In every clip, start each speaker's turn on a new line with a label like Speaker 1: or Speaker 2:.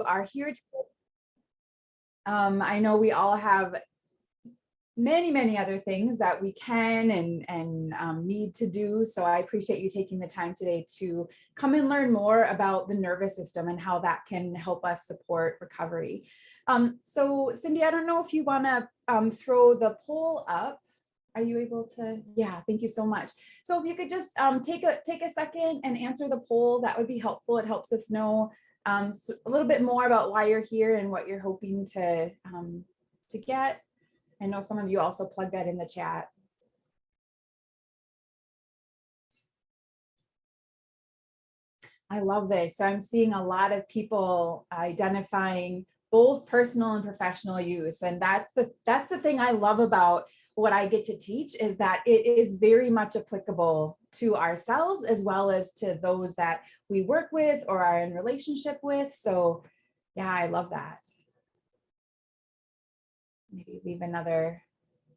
Speaker 1: are here today. I know we all have many other things that we can and need to do. So I appreciate you taking the time today to come and learn more about the nervous system and how that can help us support recovery. So Cindy, I don't know if you want to throw the poll up. Are you able to? Yeah, thank you so much. So if you could just take a second and answer the poll, that would be helpful. It helps us know a little bit more about why you're here and what you're hoping to get. I know some of you also plugged that in the chat. I love this. So I'm seeing a lot of people identifying both personal and professional use. And that's the thing I love about what I get to teach, is that it is very much applicable to ourselves as well as to those that we work with or are in relationship with. So yeah, I love that. Maybe leave another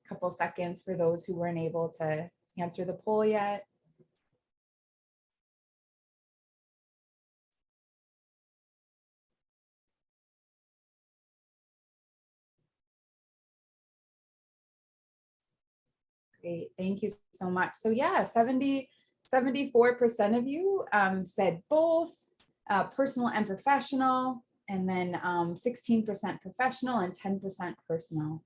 Speaker 1: couple seconds for those who weren't able to answer the poll yet. Great, thank you so much. So yeah, 74% of you said both personal and professional, and then 16% professional and 10% personal.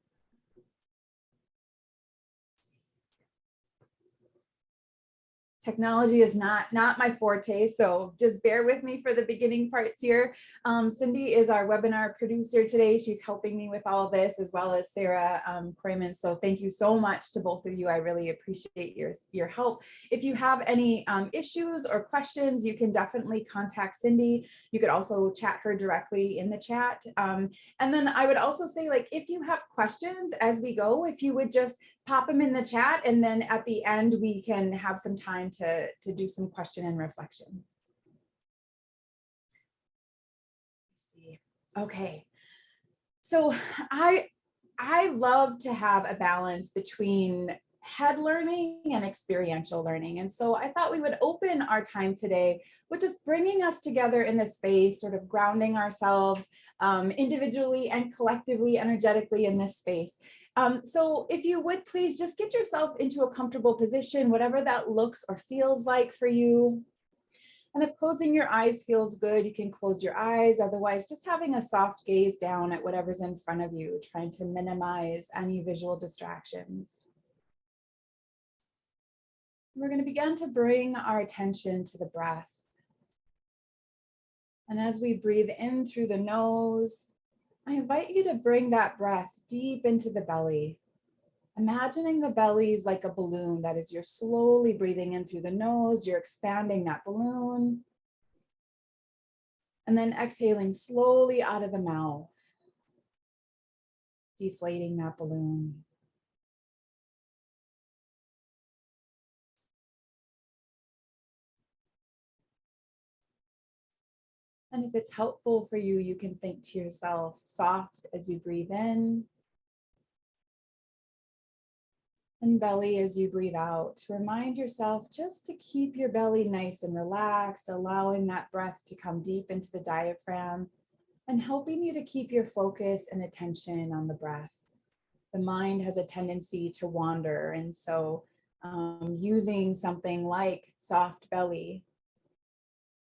Speaker 1: Technology is not my forte, so just bear with me for the beginning parts here. Cindy is our webinar producer today. She's helping me with all of this, as well as Sarah Krayman. So thank you so much to both of you. I really appreciate your help. If you have any issues or questions, you can definitely contact Cindy. You could also chat her directly in the chat. And then I would also say, like, if you have questions as we go, if you would just pop them in the chat, and then at the end we can have some time to do some question and reflection. Let's see. Okay, so I love to have a balance between head learning and experiential learning. And so I thought we would open our time today with just bringing us together in this space, sort of grounding ourselves individually and collectively, energetically in this space. So if you would please just get yourself into a comfortable position, whatever that looks or feels like for you. And if closing your eyes feels good, you can close your eyes. Otherwise, just having a soft gaze down at whatever's in front of you, trying to minimize any visual distractions. We're going to begin to bring our attention to the breath. And as we breathe in through the nose, I invite you to bring that breath deep into the belly. Imagining the belly is like a balloon. That is, you're slowly breathing in through the nose, you're expanding that balloon. And then exhaling slowly out of the mouth, deflating that balloon. And if it's helpful for you, you can think to yourself, soft as you breathe in, and belly as you breathe out. Remind yourself just to keep your belly nice and relaxed, allowing that breath to come deep into the diaphragm and helping you to keep your focus and attention on the breath. The mind has a tendency to wander, and so using something like soft belly,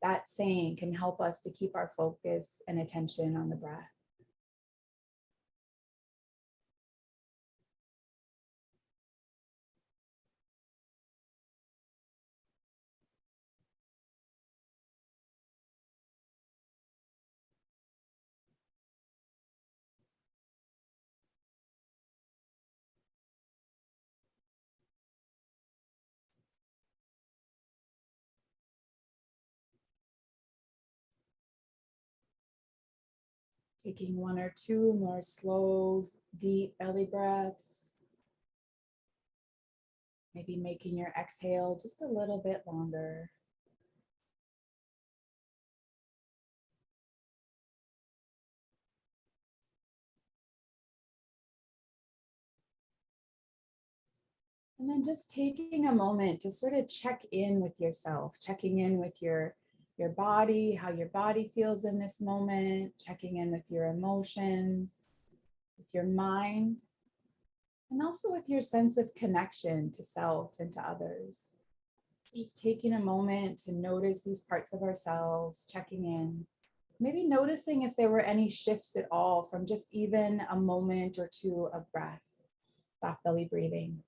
Speaker 1: that saying, can help us to keep our focus and attention on the breath. Taking one or two more slow, deep belly breaths. Maybe making your exhale just a little bit longer. And then just taking a moment to sort of check in with yourself, checking in with your your body, how your body feels in this moment, checking in with your emotions, with your mind, and also with your sense of connection to self and to others. So just taking a moment to notice these parts of ourselves, checking in, maybe noticing if there were any shifts at all from just even a moment or two of breath, soft belly breathing.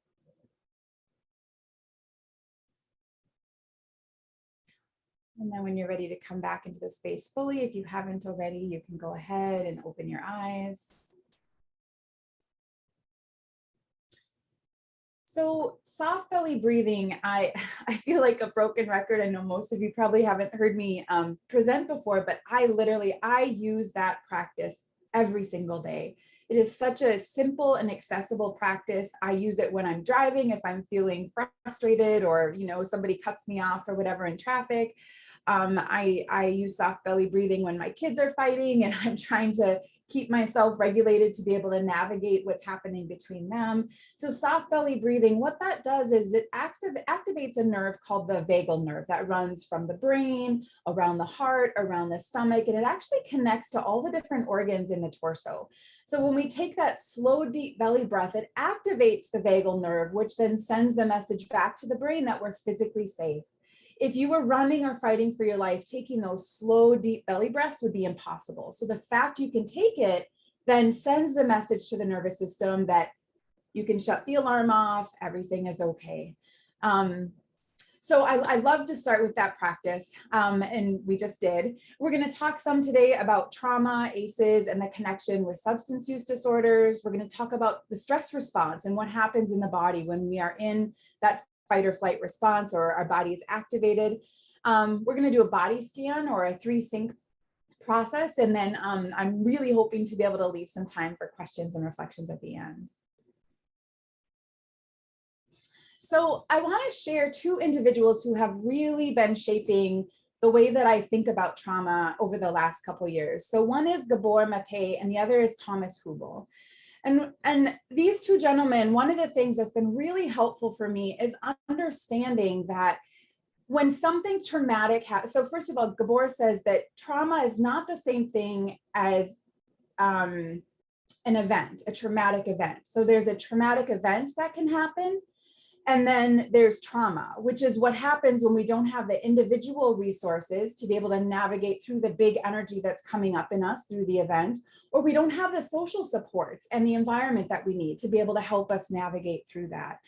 Speaker 1: And then when you're ready to come back into the space fully, if you haven't already, you can go ahead and open your eyes. So soft belly breathing, I feel like a broken record. I know most of you probably haven't heard me present before, but I use that practice every single day. It is such a simple and accessible practice. I use it when I'm driving, if I'm feeling frustrated or, somebody cuts me off or whatever in traffic. I use soft belly breathing when my kids are fighting and I'm trying to keep myself regulated to be able to navigate what's happening between them. So soft belly breathing, what that does is it activates a nerve called the vagal nerve that runs from the brain, around the heart, around the stomach, and it actually connects to all the different organs in the torso. So when we take that slow, deep belly breath, it activates the vagal nerve, which then sends the message back to the brain that we're physically safe. If you were running or fighting for your life, taking those slow, deep belly breaths would be impossible. So the fact you can take it then sends the message to the nervous system that you can shut the alarm off, everything is okay. So I love to start with that practice, and we just did. We're going to talk some today about trauma, ACEs, and the connection with substance use disorders. We're going to talk about the stress response and what happens in the body when we are in that fight or flight response or our body is activated. We're going to do a body scan or a 3-sync process, and then I'm really hoping to be able to leave some time for questions and reflections at the end. So I want to share 2 individuals who have really been shaping the way that I think about trauma over the last couple of years. So one is Gabor Mate and the other is Thomas Hübl. And these 2 gentlemen, one of the things that's been really helpful for me is understanding that when something traumatic happens, so first of all, Gabor says that trauma is not the same thing as an event, a traumatic event. So there's a traumatic event that can happen. And then there's trauma, which is what happens when we don't have the individual resources to be able to navigate through the big energy that's coming up in us through the event, or we don't have the social supports and the environment that we need to be able to help us navigate through that.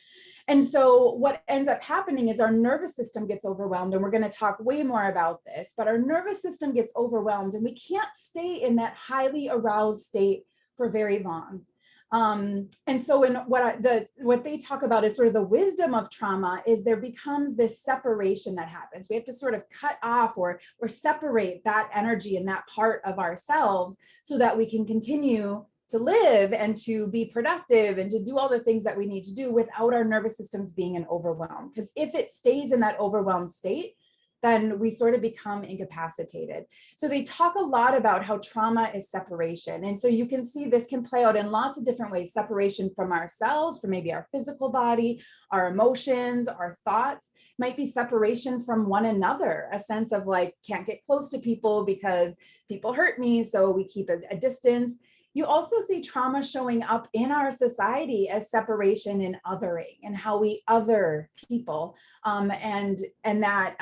Speaker 1: And so what ends up happening is our nervous system gets overwhelmed, and we're going to talk way more about this, but our nervous system gets overwhelmed and we can't stay in that highly aroused state for very long. And so in what they talk about is sort of the wisdom of trauma is there becomes this separation that happens. We have to sort of cut off or separate that energy and that part of ourselves so that we can continue to live and to be productive and to do all the things that we need to do without our nervous systems being in overwhelm. Because if it stays in that overwhelmed state, then we sort of become incapacitated. So they talk a lot about how trauma is separation. And so you can see this can play out in lots of different ways: separation from ourselves, from maybe our physical body, our emotions, our thoughts, might be separation from one another, a sense of like, can't get close to people because people hurt me, so we keep a distance. You also see trauma showing up in our society as separation and othering, and how we other people. And that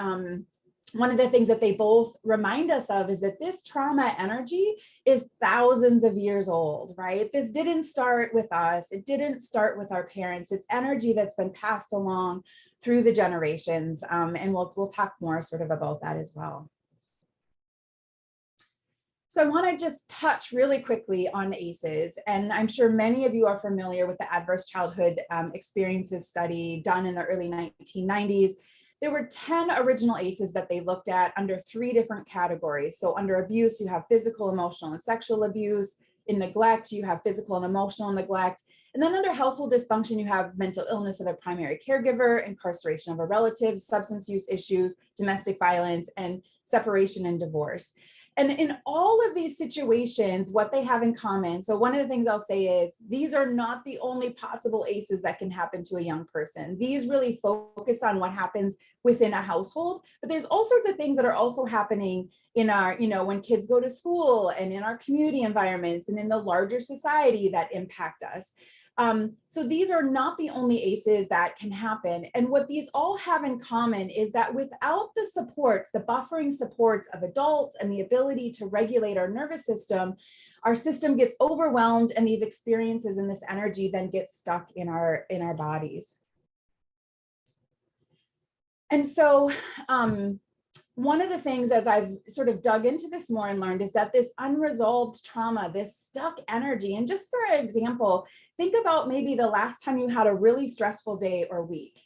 Speaker 1: one of the things that they both remind us of is that this trauma energy is thousands of years old, right? This didn't start with us. It didn't start with our parents. It's energy that's been passed along through the generations. And we'll talk more sort of about that as well. So I want to just touch really quickly on ACEs, and I'm sure many of you are familiar with the Adverse Childhood Experiences study done in the early 1990s. There were 10 original ACEs that they looked at under 3 different categories. So under abuse, you have physical, emotional, and sexual abuse. In neglect, you have physical and emotional neglect. And then under household dysfunction, you have mental illness of a primary caregiver, incarceration of a relative, substance use issues, domestic violence, and separation and divorce. And in all of these situations, what they have in common, so one of the things I'll say is these are not the only possible ACEs that can happen to a young person. These really focus on what happens within a household, but there's all sorts of things that are also happening in our, when kids go to school and in our community environments and in the larger society that impact us. So these are not the only ACEs that can happen. And what these all have in common is that without the supports, the buffering supports of adults and the ability to regulate our nervous system, our system gets overwhelmed and these experiences and this energy then gets stuck in our bodies. And so, one of the things as I've sort of dug into this more and learned is that this unresolved trauma, this stuck energy, and just for example, think about maybe the last time you had a really stressful day or week.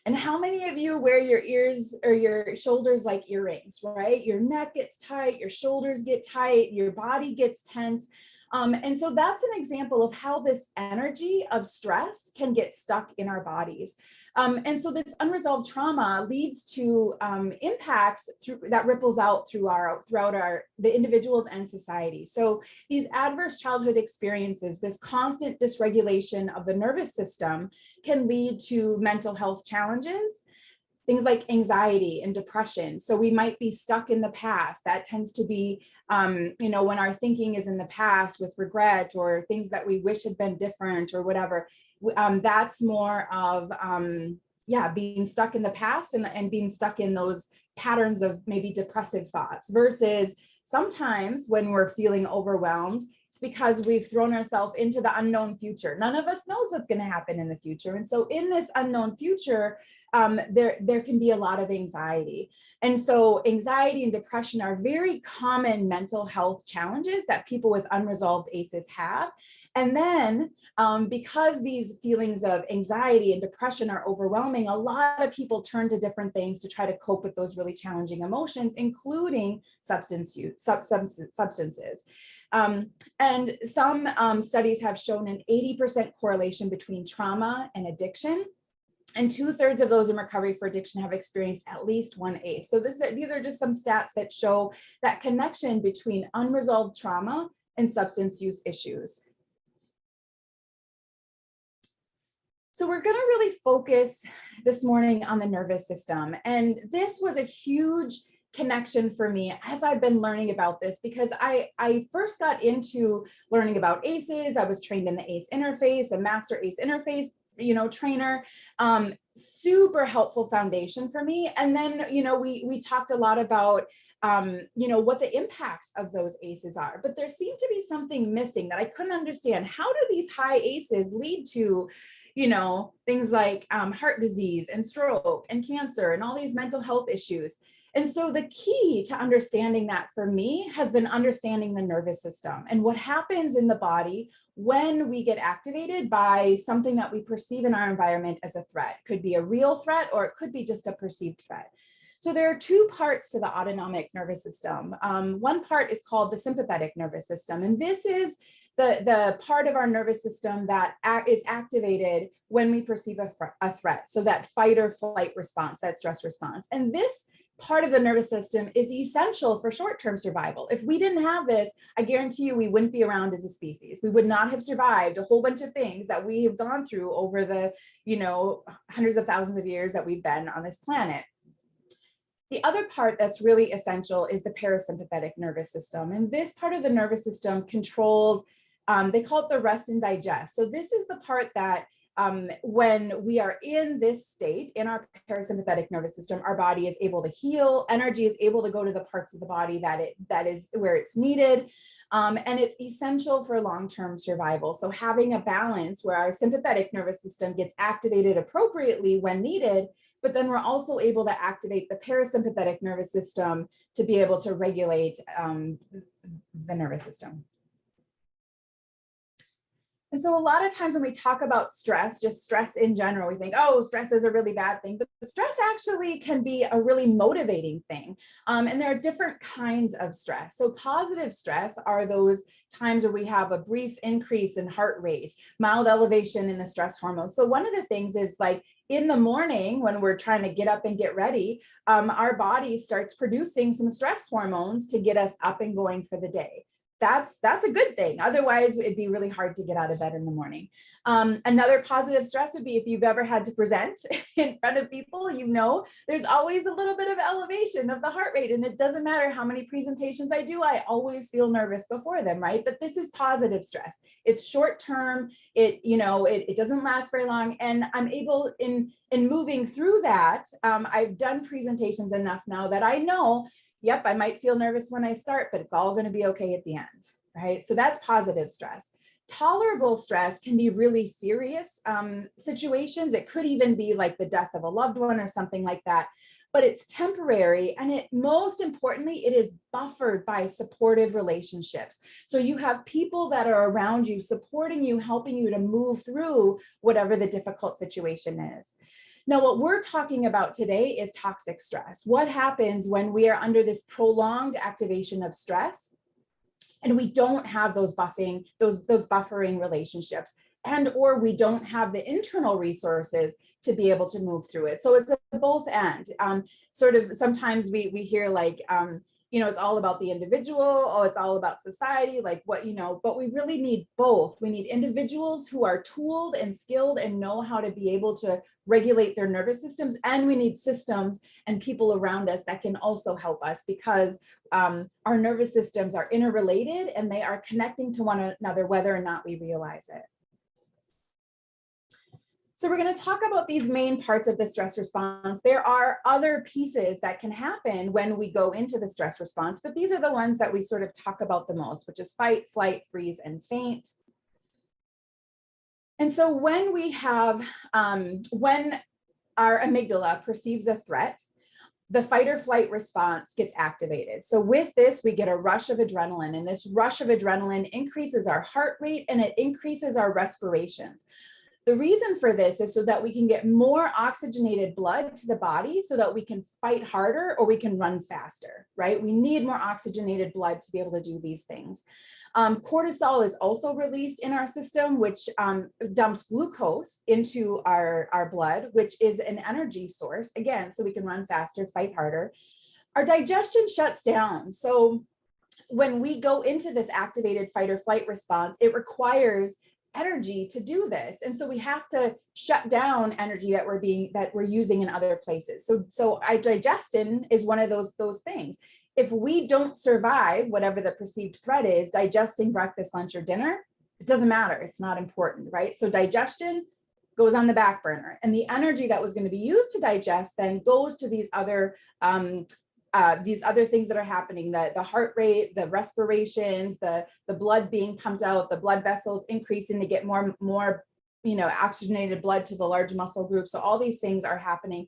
Speaker 1: And how many of you wear your ears or your shoulders like earrings, right? Your neck gets tight, your shoulders get tight, your body gets tense. And so that's an example of how this energy of stress can get stuck in our bodies. And so this unresolved trauma leads to impacts that ripples out throughout the individuals and society. So these adverse childhood experiences, this constant dysregulation of the nervous system can lead to mental health challenges, things like anxiety and depression. So we might be stuck in the past. That tends to be, when our thinking is in the past with regret or things that we wish had been different or whatever. That's more of, being stuck in the past and being stuck in those patterns of maybe depressive thoughts versus sometimes when we're feeling overwhelmed, it's because we've thrown ourselves into the unknown future. None of us knows what's going to happen in the future. And so in this unknown future, there can be a lot of anxiety. And so anxiety and depression are very common mental health challenges that people with unresolved ACEs have. And then because these feelings of anxiety and depression are overwhelming, a lot of people turn to different things to try to cope with those really challenging emotions, including substances. And some studies have shown an 80% correlation between trauma and addiction. And 2/3 of those in recovery for addiction have experienced at least one ACE. So these are just some stats that show that connection between unresolved trauma and substance use issues. So we're going to really focus this morning on the nervous system. And this was a huge connection for me as I've been learning about this, because I first got into learning about ACEs. I was trained in the ACE interface, a master ACE interface trainer, super helpful foundation for me. And then, we talked a lot about, what the impacts of those ACEs are, but there seemed to be something missing that I couldn't understand. How do these high ACEs lead to, things like heart disease and stroke and cancer and all these mental health issues? And so the key to understanding that for me has been understanding the nervous system and what happens in the body when we get activated by something that we perceive in our environment as a threat. It could be a real threat or it could be just a perceived threat. So there are two parts to the autonomic nervous system. One part is called the sympathetic nervous system. And this is the part of our nervous system that is activated when we perceive a threat. So that fight or flight response, that stress response. And this part of the nervous system is essential for short-term survival. If we didn't have this, I guarantee you we wouldn't be around as a species. We would not have survived a whole bunch of things that we have gone through over the, hundreds of thousands of years that we've been on this planet. The other part that's really essential is the parasympathetic nervous system. And this part of the nervous system controls, they call it the rest and digest. So this is the part that when we are in this state, in our parasympathetic nervous system, our body is able to heal, energy is able to go to the parts of the body that is where it's needed. And it's essential for long-term survival. So having a balance where our sympathetic nervous system gets activated appropriately when needed, but then we're also able to activate the parasympathetic nervous system to be able to regulate the nervous system. And so a lot of times when we talk about stress, just stress in general, we think, oh, stress is a really bad thing, but stress actually can be a really motivating thing. And there are different kinds of stress. So positive stress are those times where we have a brief increase in heart rate, mild elevation in the stress hormones. So one of the things is like, in the morning when we're trying to get up and get ready, our body starts producing some stress hormones to get us up and going for the day. That's a good thing. Otherwise, it'd be really hard to get out of bed in the morning. Another positive stress would be if you've ever had to present in front of people, you know, there's always a little bit of elevation of the heart rate. And it doesn't matter how many presentations I do, I always feel nervous before them, right? But this is positive stress. It's short term. It doesn't last very long. And I'm able in moving through that. I've done presentations enough now that I know, yep, I might feel nervous when I start, but it's all going to be okay at the end, right? So that's positive stress. Tolerable stress can be really serious situations. It could even be like the death of a loved one or something like that, but it's temporary. And most importantly, it is buffered by supportive relationships. So you have people that are around you, supporting you, helping you to move through whatever the difficult situation is. Now, what we're talking about today is toxic stress. What happens when we are under this prolonged activation of stress and we don't have those buffering relationships, and or we don't have the internal resources to be able to move through it. So it's a both and. Sort of sometimes we hear like, it's all about the individual, oh, it's all about society, like what, but we really need both. We need individuals who are tooled and skilled and know how to be able to regulate their nervous systems. And we need systems and people around us that can also help us, because our nervous systems are interrelated and they are connecting to one another, whether or not we realize it. So we're going to talk about these main parts of the stress response. There are other pieces that can happen when we go into the stress response, but these are the ones that we sort of talk about the most, which is fight, flight, freeze, and faint. And so when we have, when our amygdala perceives a threat, the fight or flight response gets activated. So with this, we get a rush of adrenaline, and this rush of adrenaline increases our heart rate and it increases our respirations. The reason for this is so that we can get more oxygenated blood to the body so that we can fight harder or we can run faster, right? We need more oxygenated blood to be able to do these things. Cortisol is also released in our system, which dumps glucose into our blood, which is an energy source, again, so we can run faster, fight harder. Our digestion shuts down. So when we go into this activated fight or flight response, it requires energy to do this, and so we have to shut down energy that we're using in other places. So our digestion is one of those things. If we don't survive whatever the perceived threat is, digesting breakfast, lunch, or dinner, it doesn't matter. It's not important, right? So digestion goes on the back burner, and the energy that was going to be used to digest then goes to these other things that are happening, the heart rate, the respirations, the blood being pumped out, the blood vessels increasing to get more oxygenated blood to the large muscle group. So all these things are happening.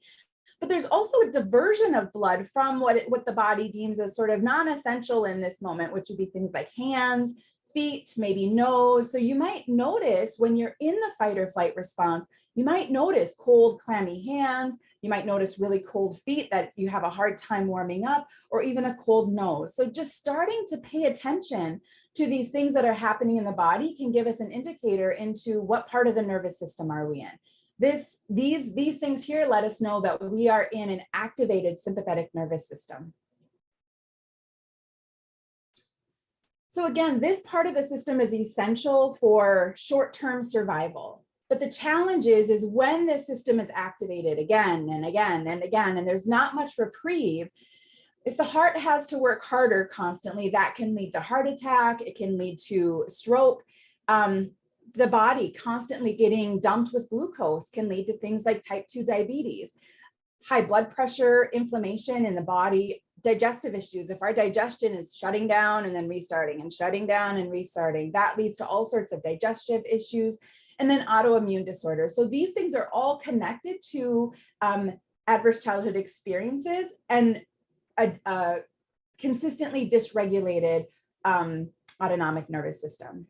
Speaker 1: But there's also a diversion of blood from what the body deems as sort of non-essential in this moment, which would be things like hands, feet, maybe nose. So you might notice when you're in the fight or flight response, you might notice cold, clammy hands. You might notice really cold feet that you have a hard time warming up, or even a cold nose. So just starting to pay attention to these things that are happening in the body can give us an indicator into what part of the nervous system are we in. These things here let us know that we are in an activated sympathetic nervous system. So again, this part of the system is essential for short-term survival. But the challenge is when this system is activated again and again and again, and there's not much reprieve, if the heart has to work harder constantly, that can lead to heart attack, it can lead to stroke. The body constantly getting dumped with glucose can lead to things like type 2 diabetes, high blood pressure, inflammation in the body, digestive issues. If our digestion is shutting down and then restarting and shutting down and restarting, that leads to all sorts of digestive issues. And then autoimmune disorders. So these things are all connected to adverse childhood experiences and a consistently dysregulated autonomic nervous system.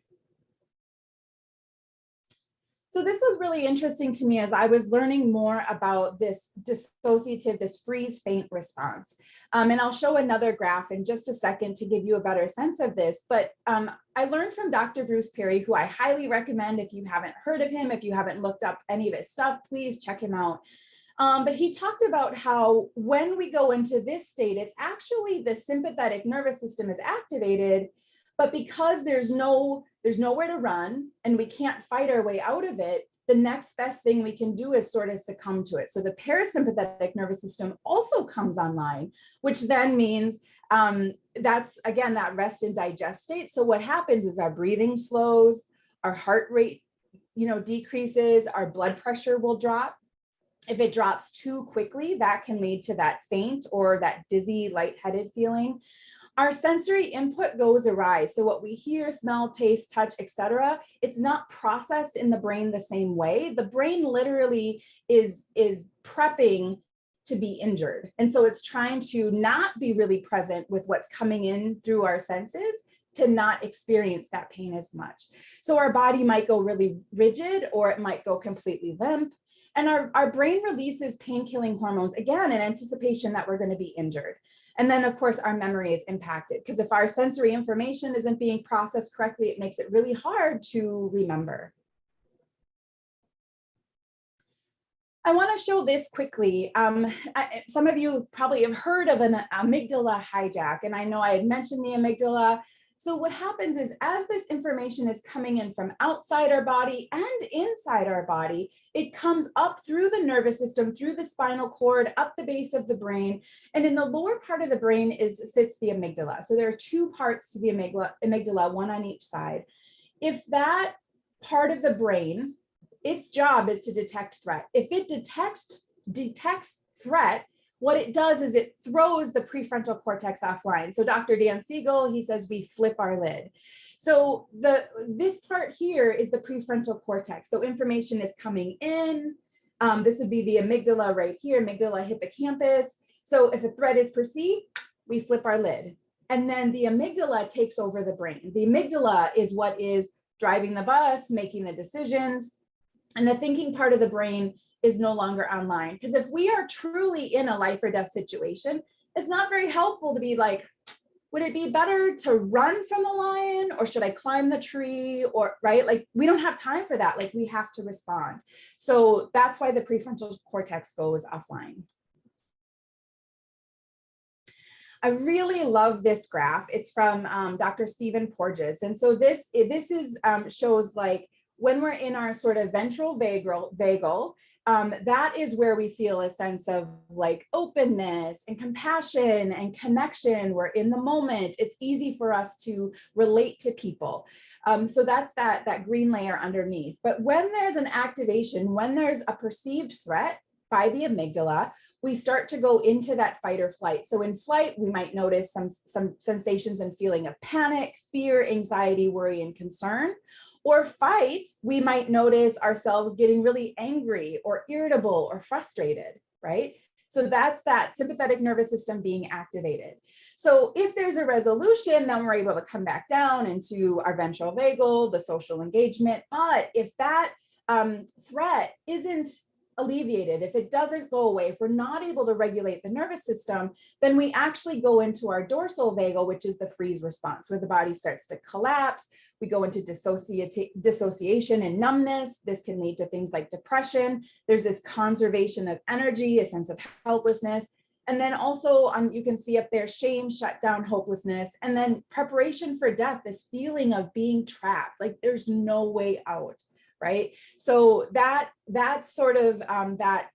Speaker 1: So this was really interesting to me as I was learning more about this dissociative, this freeze faint response. And I'll show another graph in just a second to give you a better sense of this. But I learned from Dr. Bruce Perry, who I highly recommend if you haven't heard of him, if you haven't looked up any of his stuff, please check him out. But he talked about how when we go into this state, it's actually the sympathetic nervous system is activated, but because there's nowhere to run and we can't fight our way out of it, the next best thing we can do is sort of succumb to it. So the parasympathetic nervous system also comes online, which then means that's, again, that rest and digest state. So what happens is our breathing slows, our heart rate, decreases, our blood pressure will drop. If it drops too quickly, that can lead to that faint or that dizzy, lightheaded feeling. Our sensory input goes awry. So what we hear, smell, taste, touch, etc., it's not processed in the brain the same way. The brain literally is prepping to be injured. And so it's trying to not be really present with what's coming in through our senses to not experience that pain as much. So our body might go really rigid, or it might go completely limp. And our brain releases pain-killing hormones, again, in anticipation that we're going to be injured. And then, of course, our memory is impacted, because if our sensory information isn't being processed correctly, it makes it really hard to remember. I want to show this quickly. Some of you probably have heard of an amygdala hijack, and I know I had mentioned the amygdala. So what happens is, as this information is coming in from outside our body and inside our body, it comes up through the nervous system, through the spinal cord, up the base of the brain. And in the lower part of the brain sits the amygdala. So there are two parts to the amygdala, one on each side. If that part of the brain, its job is to detect threat. If it detects threat, what it does is it throws the prefrontal cortex offline. So Dr. Dan Siegel, he says we flip our lid. So this part here is the prefrontal cortex. So information is coming in. This would be the amygdala right here, amygdala hippocampus. So if a threat is perceived, we flip our lid. And then the amygdala takes over the brain. The amygdala is what is driving the bus, making the decisions. And the thinking part of the brain is no longer online. Because if we are truly in a life or death situation, it's not very helpful to be like, would it be better to run from the lion, or should I climb the tree, or right? Like, we don't have time for that. Like, we have to respond. So that's why the prefrontal cortex goes offline. I really love this graph. It's from Dr. Stephen Porges. And so this shows like when we're in our sort of ventral vagal, that is where we feel a sense of like openness and compassion and connection. We're in the moment. It's easy for us to relate to people. So that's that green layer underneath. But when there's an activation, when there's a perceived threat by the amygdala, we start to go into that fight or flight. So in flight, we might notice some sensations and feeling of panic, fear, anxiety, worry, and concern. Or fight, we might notice ourselves getting really angry or irritable or frustrated, right? So that's that sympathetic nervous system being activated. So if there's a resolution, then we're able to come back down into our ventral vagal, the social engagement. But if that threat isn't alleviated, if it doesn't go away, if we're not able to regulate the nervous system, then we actually go into our dorsal vagal, which is the freeze response, where the body starts to collapse. We go into dissociation and numbness. This can lead to things like depression. There's this conservation of energy, a sense of helplessness. And then also, you can see up there, shame, shutdown, hopelessness, and then preparation for death, this feeling of being trapped, like there's no way out. Right? So that's sort of that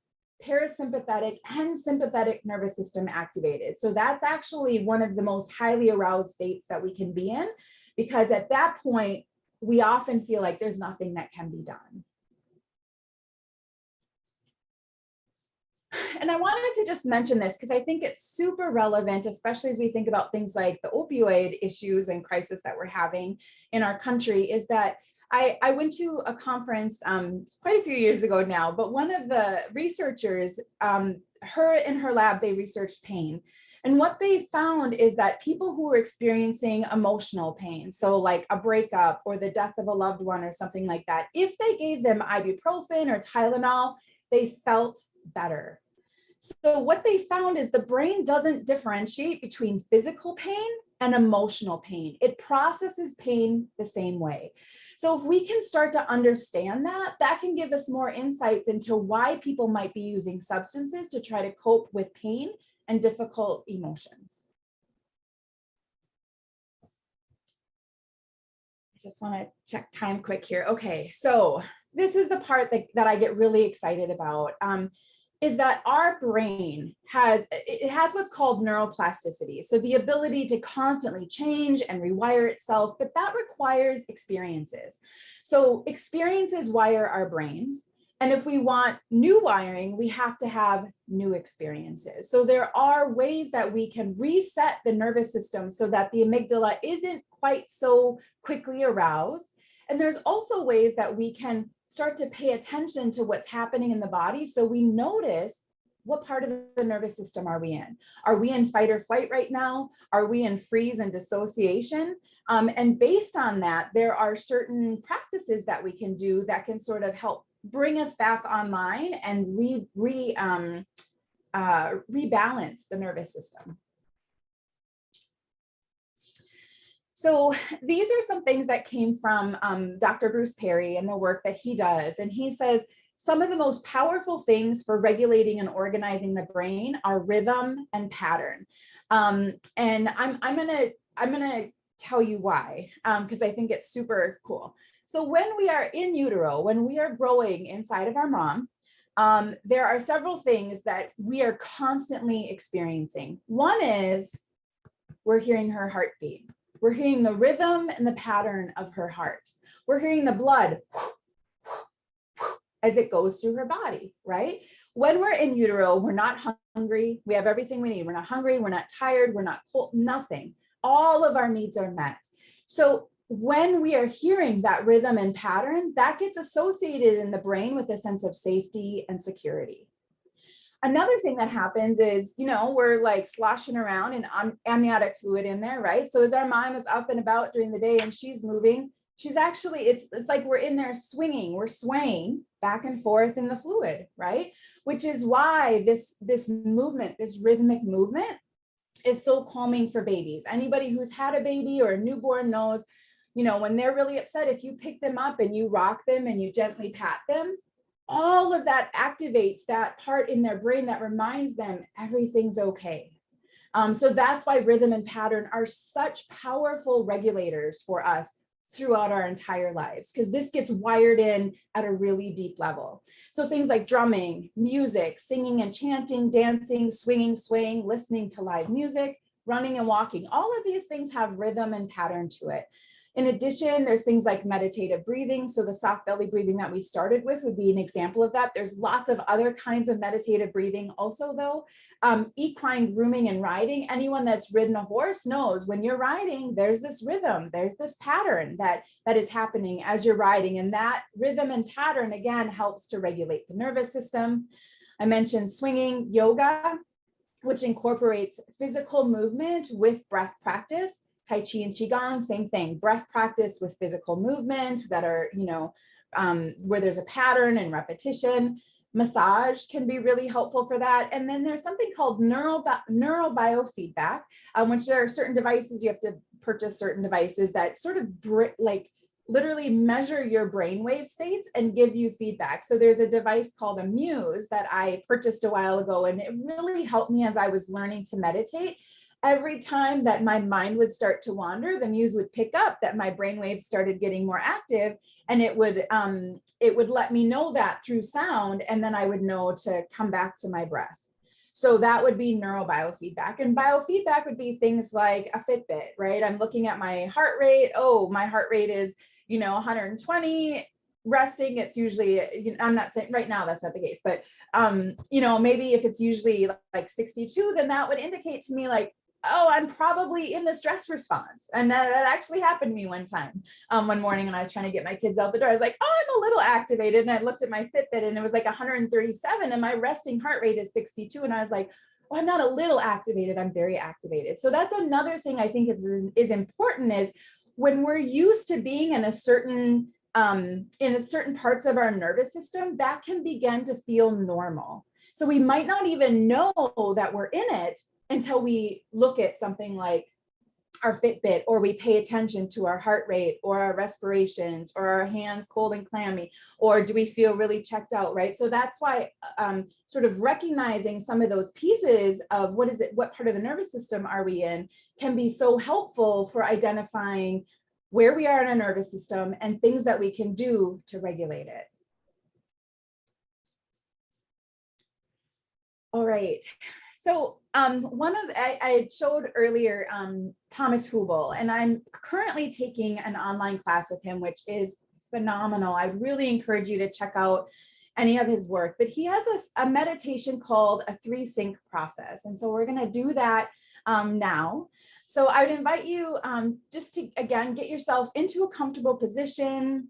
Speaker 1: parasympathetic and sympathetic nervous system activated. So that's actually one of the most highly aroused states that we can be in, because at that point, we often feel like there's nothing that can be done. And I wanted to just mention this because I think it's super relevant, especially as we think about things like the opioid issues and crisis that we're having in our country, is that I went to a conference quite a few years ago now, but one of the researchers, in her lab, they researched pain. And what they found is that people who were experiencing emotional pain, so like a breakup or the death of a loved one or something like that, if they gave them ibuprofen or Tylenol, they felt better. So what they found is the brain doesn't differentiate between physical pain and emotional pain. It processes pain the same way. So if we can start to understand that, that can give us more insights into why people might be using substances to try to cope with pain and difficult emotions. I just want to check time quick here. Okay, so this is the part that I get really excited about. Is that our brain has what's called neuroplasticity. So the ability to constantly change and rewire itself, but that requires experiences. So experiences wire our brains. And if we want new wiring, we have to have new experiences. So there are ways that we can reset the nervous system so that the amygdala isn't quite so quickly aroused. And there's also ways that we can start to pay attention to what's happening in the body. So we notice, what part of the nervous system are we in? Are we in fight or flight right now? Are we in freeze and dissociation? And based on that, there are certain practices that we can do that can sort of help bring us back online and rebalance the nervous system. So these are some things that came from Dr. Bruce Perry and the work that he does. And he says some of the most powerful things for regulating and organizing the brain are rhythm and pattern. And I'm gonna tell you why, because I think it's super cool. So when we are in utero, when we are growing inside of our mom, there are several things that we are constantly experiencing. One is we're hearing her heartbeat. We're hearing the rhythm and the pattern of her heart. We're hearing the blood as it goes through her body, right? When we're in utero, we're not hungry. We have everything we need. We're not hungry. We're not tired. We're not cold, nothing. All of our needs are met. So when we are hearing that rhythm and pattern, that gets associated in the brain with a sense of safety and security. Another thing that happens is, we're like sloshing around and amniotic fluid in there, right? So as our mom is up and about during the day and she's moving, she's actually, it's like we're in there swinging, we're swaying back and forth in the fluid, right? Which is why this movement, this rhythmic movement is so calming for babies. Anybody who's had a baby or a newborn knows, when they're really upset, if you pick them up and you rock them and you gently pat them, all of that activates that part in their brain that reminds them everything's okay. So that's why rhythm and pattern are such powerful regulators for us throughout our entire lives, because this gets wired in at a really deep level. So things like drumming, music, singing and chanting, dancing, swinging, swaying, listening to live music, running and walking, all of these things have rhythm and pattern to it. In addition, there's things like meditative breathing. So the soft belly breathing that we started with would be an example of that. There's lots of other kinds of meditative breathing also though. Equine grooming and riding, anyone that's ridden a horse knows when you're riding, there's this rhythm, there's this pattern that is happening as you're riding. And that rhythm and pattern, again, helps to regulate the nervous system. I mentioned swinging, yoga, which incorporates physical movement with breath practice. Tai Chi and Qigong, same thing, breath practice with physical movement that are, where there's a pattern and repetition. Massage can be really helpful for that. And then there's something called neurobiofeedback, which there are certain devices, you have to purchase certain devices that sort of literally measure your brainwave states and give you feedback. So there's a device called a Muse that I purchased a while ago, and it really helped me as I was learning to meditate. Every time that my mind would start to wander, the Muse would pick up that my brainwaves started getting more active, and it would let me know that through sound, and then I would know to come back to my breath. So that would be neurobiofeedback. And biofeedback would be things like a Fitbit, right? I'm looking at my heart rate. Oh, my heart rate is 120. Resting, it's usually, I'm not saying right now that's not the case, but maybe if it's usually like 62, then that would indicate to me like, oh, I'm probably in the stress response. And that actually happened to me one time. One morning when I was trying to get my kids out the door, I was like, oh, I'm a little activated. And I looked at my Fitbit and it was like 137 and my resting heart rate is 62. And I was like, oh, I'm not a little activated, I'm very activated. So that's another thing I think is important, is when we're used to being in a certain parts of our nervous system, that can begin to feel normal. So we might not even know that we're in it until we look at something like our Fitbit, or we pay attention to our heart rate or our respirations or our hands cold and clammy, or do we feel really checked out, right? So that's why sort of recognizing some of those pieces of what part of the nervous system are we in, can be so helpful for identifying where we are in our nervous system and things that we can do to regulate it. All right. So I showed earlier Thomas Hübl, and I'm currently taking an online class with him, which is phenomenal. I'd really encourage you to check out any of his work, but he has a meditation called a 3-sync process. And so we're going to do that now. So I would invite you just to, again, get yourself into a comfortable position.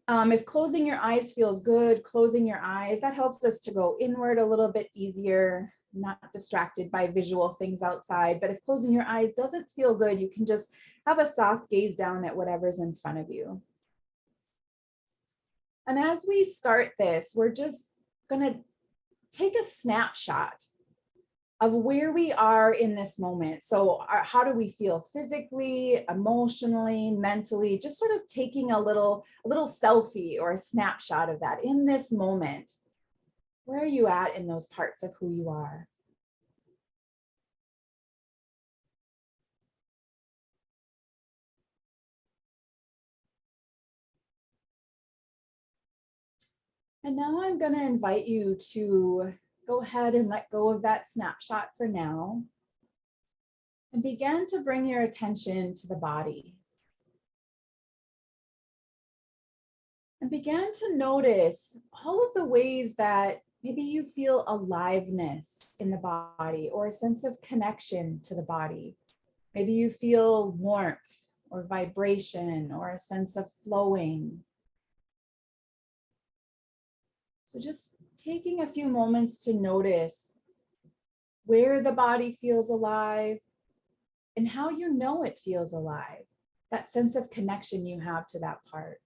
Speaker 1: If closing your eyes feels good, closing your eyes, that helps us to go inward a little bit easier, not distracted by visual things outside. But if closing your eyes doesn't feel good, you can just have a soft gaze down at whatever's in front of you. And as we start this, we're just going to take a snapshot of where we are in this moment. So how do we feel physically, emotionally, mentally, just sort of taking a little selfie or a snapshot of that in this moment. Where are you at in those parts of who you are? And now I'm going to invite you to go ahead and let go of that snapshot for now, and begin to bring your attention to the body. And begin to notice all of the ways that maybe you feel aliveness in the body, or a sense of connection to the body. Maybe you feel warmth or vibration or a sense of flowing. So just taking a few moments to notice where the body feels alive and how you know it feels alive, that sense of connection you have to that part.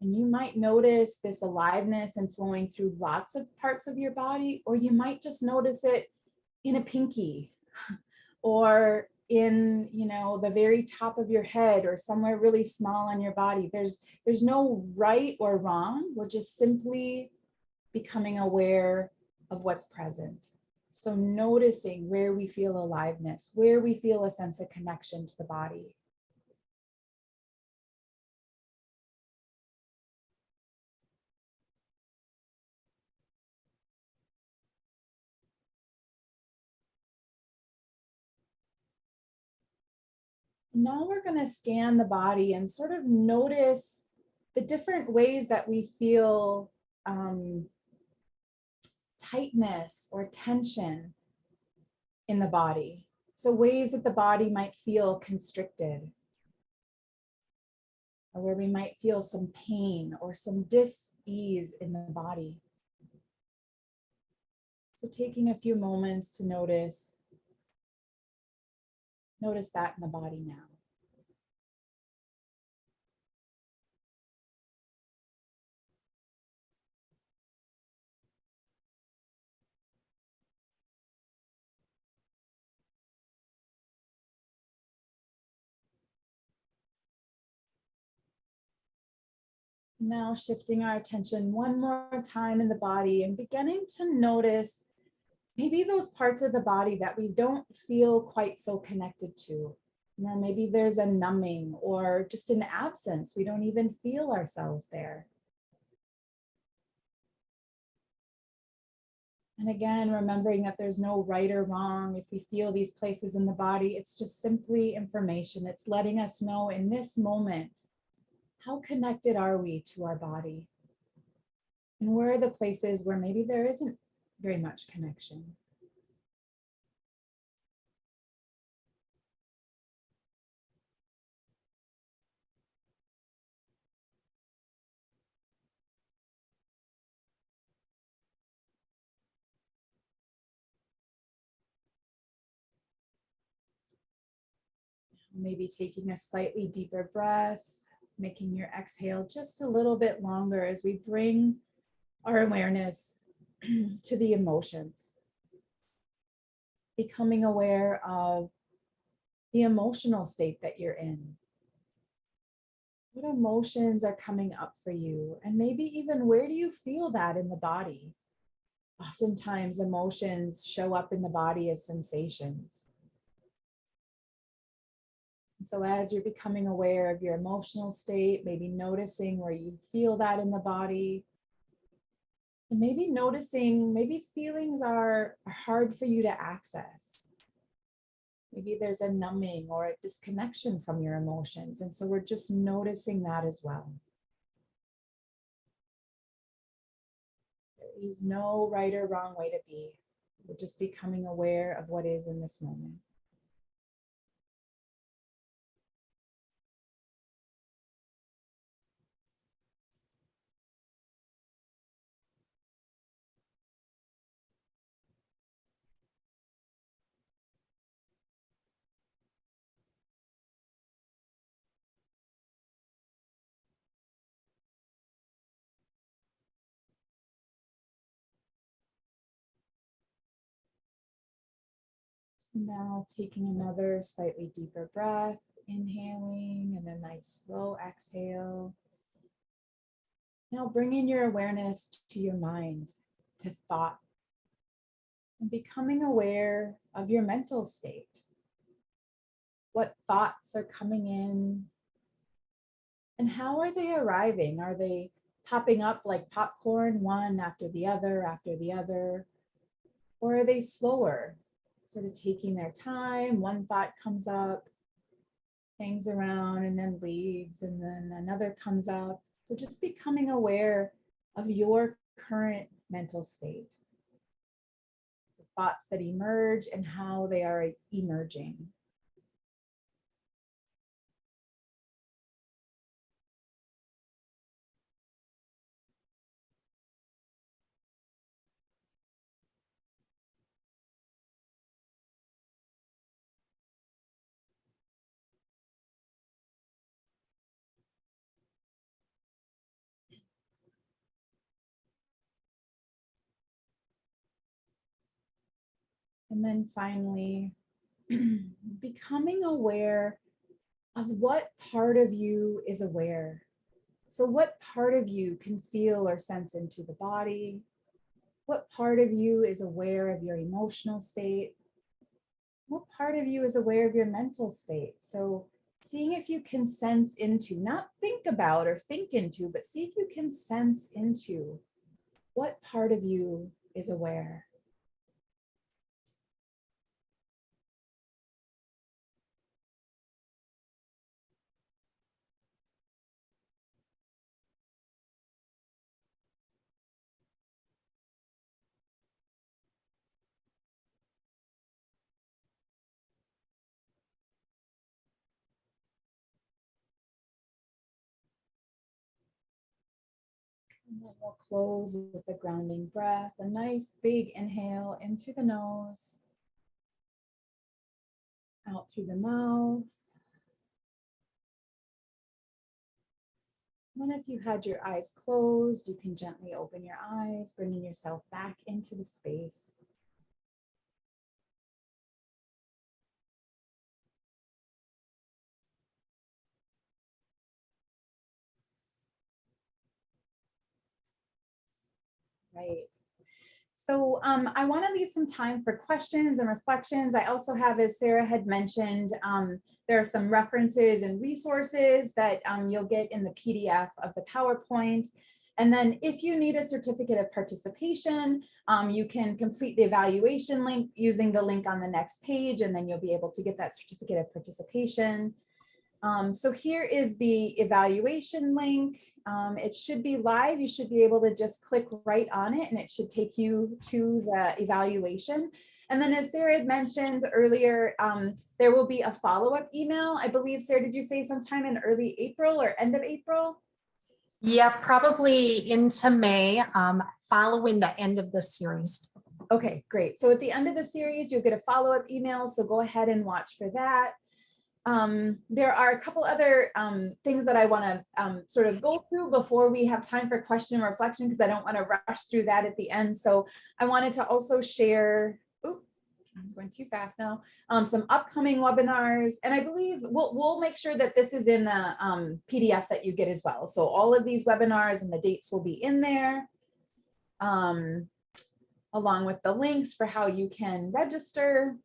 Speaker 1: And you might notice this aliveness and flowing through lots of parts of your body, or you might just notice it in a pinky or in, the very top of your head, or somewhere really small on your body. There's no right or wrong. We're just simply becoming aware of what's present. So noticing where we feel aliveness, where we feel a sense of connection to the body. Now we're going to scan the body and sort of notice the different ways that we feel tightness or tension in the body. So ways that the body might feel constricted, or where we might feel some pain or some dis-ease in the body. So taking a few moments to notice that in the body now. Now shifting our attention one more time in the body and beginning to notice maybe those parts of the body that we don't feel quite so connected to. Maybe there's a numbing or just an absence. We don't even feel ourselves there. And again, remembering that there's no right or wrong. If we feel these places in the body, it's just simply information. It's letting us know in this moment, how connected are we to our body? And where are the places where maybe there isn't very much connection? Maybe taking a slightly deeper breath, making your exhale just a little bit longer as we bring our awareness to the emotions. Becoming aware of the emotional state that you're in. What emotions are coming up for you? And maybe even where do you feel that in the body? Oftentimes emotions show up in the body as sensations. And so as you're becoming aware of your emotional state, maybe noticing where you feel that in the body, and maybe noticing, maybe feelings are hard for you to access. Maybe there's a numbing or a disconnection from your emotions. And so we're just noticing that as well. There is no right or wrong way to be. We're just becoming aware of what is in this moment. Now taking another slightly deeper breath, inhaling and a nice slow exhale. Now bringing your awareness to your mind, to thought, and becoming aware of your mental state. What thoughts are coming in and how are they arriving? Are they popping up like popcorn, one after the other, or are they slower, sort of taking their time? One thought comes up, hangs around and then leaves, and then another comes up. So just becoming aware of your current mental state, the thoughts that emerge and how they are emerging. And then finally, becoming aware of what part of you is aware. So what part of you can feel or sense into the body? What part of you is aware of your emotional state? What part of you is aware of your mental state? So seeing if you can sense into, not think about or think into, but see if you can sense into what part of you is aware. And then we'll close with a grounding breath, a nice big inhale in through the nose, out through the mouth. And then if you had your eyes closed, you can gently open your eyes, bringing yourself back into the space. Right. So I want to leave some time for questions and reflections. I also have, as Sarah had mentioned, there are some references and resources that you'll get in the PDF of the PowerPoint. And then if you need a certificate of participation, you can complete the evaluation link using the link on the next page, and then you'll be able to get that certificate of participation. So here is the evaluation link. It should be live. You should be able to just click right on it and it should take you to the evaluation. And then as Sarah had mentioned earlier, there will be a follow-up email. I believe, Sarah, did you say sometime in early April or end of April?
Speaker 2: Yeah, probably into May, following the end of the series.
Speaker 1: Okay, great. So at the end of the series, you'll get a follow-up email. So go ahead and watch for that. There are a couple other things that I want to sort of go through before we have time for question and reflection, because I don't want to rush through that at the end. So I wanted to also share, oop, I'm going too fast now, some upcoming webinars. And I believe we'll make sure that this is in the PDF that you get as well. So all of these webinars and the dates will be in there, along with the links for how you can register.